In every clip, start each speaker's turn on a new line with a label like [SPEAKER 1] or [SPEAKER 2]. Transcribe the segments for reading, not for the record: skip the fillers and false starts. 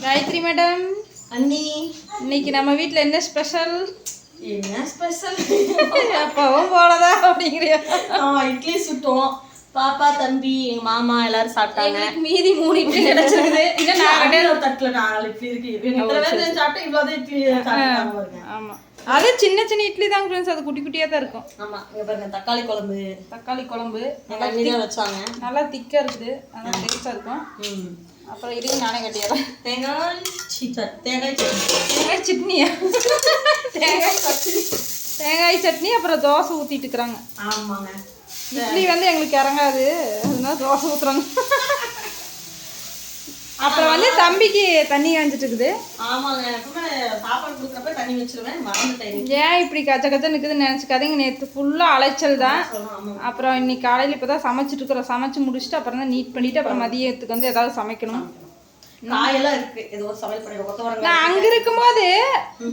[SPEAKER 1] Gayatri madam
[SPEAKER 2] அண்ணி
[SPEAKER 1] இன்னைக்கு நம்ம வீட்டில் என்ன ஸ்பெஷல்?
[SPEAKER 2] என்ன ஸ்பெஷல்?
[SPEAKER 1] எப்பவும் போலதா அப்படிங்கிறியா?
[SPEAKER 2] இட்லி சுட்டோம். பாப்பா தம்பி எங்க மாமா எல்லாரும் சாப்பிட்டாங்க.
[SPEAKER 1] மீதி 3 இட்லி கிடைச்சிருக்குது. இல்ல நான்
[SPEAKER 2] ஒரு தட்டுல 4 இட்லி இருக்கு. இத்தனை பேர் சாப்பிட்டு இவ்வளவு இட்லி சாப்பிட்டாங்க பாருங்க.
[SPEAKER 1] ஆமா, அது சின்ன சின்ன இட்லி தான் ஃப்ரெண்ட்ஸ், அது குட்டி குட்டியா தான் இருக்கும்.
[SPEAKER 2] ஆமா, இங்க பாருங்க தக்காளி குழம்பு
[SPEAKER 1] நல்லா
[SPEAKER 2] மீதா வச்சாங்க.
[SPEAKER 1] நல்லா திக்கா இருக்குது, நல்லா டேஸ்டா இருக்கும். அப்புறம் இதையும் நானே கட்டிடுறேன்.
[SPEAKER 2] தேங்காய்
[SPEAKER 1] சட்னியா? தேங்காய் சட்னி, அப்புறம் தோசை ஊத்திட்டு இருக்கிறாங்க.
[SPEAKER 2] ஆமாங்க,
[SPEAKER 1] இட்லி வந்து எங்களுக்கு இறங்காது, அதனால தோசை ஊத்துறாங்க. அப்புறம் வந்து தம்பிக்கு தண்ணி காஞ்சிட்டு இருக்குது.
[SPEAKER 2] ஆமாங்க, எப்பவுமே சாப்பாடு கொடுக்குறப்ப தண்ணி வச்சிருவேன், மறந்துட்டேன்.
[SPEAKER 1] ஏன் இப்படி கச்ச கச்ச நிற்குதுன்னு நினச்சிக்காதீங்க. நேற்று ஃபுல்லாக அலைச்சல் தான். அப்புறம் இன்னைக்கு காலையில் இப்போ தான் சமைச்சிட்டு இருக்கிறோம். சமைச்சு முடிச்சுட்டு அப்புறம் தான் நீட் பண்ணிட்டு அப்புறம் மதியத்துக்கு வந்து ஏதாவது சமைக்கணும்.
[SPEAKER 2] காயெல்லாம் இருக்கு, ஏதோ சமையல் பண்ணிடுவோம்.
[SPEAKER 1] நான் அங்கே இருக்கும்போது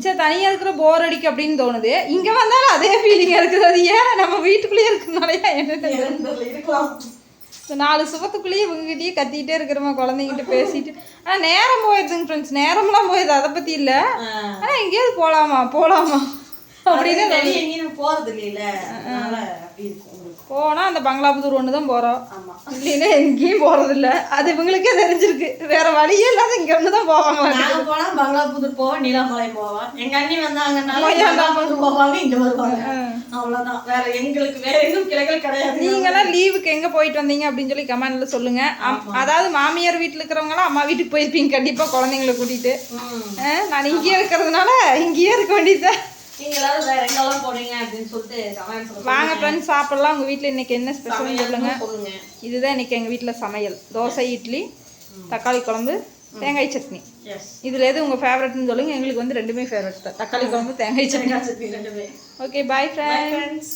[SPEAKER 1] சரி தனியாக இருக்கிற போர் அடிக்கு அப்படின்னு தோணுது. இங்கே வந்தாலும் அதே ஃபீலிங்காக இருக்குது. அது ஏன் நம்ம வீட்டுக்குள்ளேயே இருக்கிறதுனாலயா என்ன
[SPEAKER 2] இருக்கலாம்.
[SPEAKER 1] 4 சுவத்துக்குள்ளேயே இவங்ககிட்டயே கத்திக்கிட்டே இருக்கிறோமா, குழந்தைங்கிட்ட பேசிட்டு. ஆனால் நேரம் போயிடுதுங்க ஃப்ரெண்ட்ஸ், நேரம்லாம் போயிடுது, அதை பற்றி இல்லை. ஆனால் எங்கேயாவது போகலாமா அப்படின்னு
[SPEAKER 2] எங்கேயும் போறது இல்லையில,
[SPEAKER 1] போனால் அந்த பங்களாபுதூர் ஒன்று தான் போகிறோம். இல்லைன்னா எங்கேயும் போகிறதில்ல. அது இவங்களுக்கே தெரிஞ்சிருக்கு, வேற வழியே இல்லாத இங்கே ஒன்று தான் போவாங்க.
[SPEAKER 2] நாங்கள் போனால் பங்களாபுதூர் போவோம், நீலாமலை போவோம். எங்கள் அண்ணி வந்தாங்கன்னாலும் போவாங்க, இங்கே வருவாங்க. அவ்வளோதான், வேற எங்களுக்கு வேற எதுவும் கிளைகள் கிடையாது.
[SPEAKER 1] நீங்களாம் லீவுக்கு எங்கே போயிட்டு வந்தீங்க அப்படின்னு சொல்லி கமெண்ட்ல சொல்லுங்க. அதாவது மாமியார் வீட்டில் இருக்கிறவங்களாம் அம்மா வீட்டுக்கு போயிருப்பீங்க கண்டிப்பாக குழந்தைங்களை கூட்டிகிட்டு. நான் இங்கேயே இருக்கிறதுனால இங்கேயே இருக்க வேண்டியது. வாங்க ஃப்ரெண்ட்ஸ் சாப்பிடலாம். உங்கள் வீட்டில் இன்னைக்கு என்ன ஸ்பெஷல்னு சொல்லுங்க. இதுதான் இன்னைக்கு எங்கள் வீட்டில் சமையல். தோசை, இட்லி, தக்காளி குழம்பு, தேங்காய் சட்னி. இதில் எது உங்கள் ஃபேவரட்னு சொல்லுங்கள். எங்களுக்கு வந்து ரெண்டுமே ஃபேவரட் தான், தக்காளி குழம்பு, தேங்காய் சட்னி.
[SPEAKER 2] ரெண்டுமே.
[SPEAKER 1] Okay, bye friends.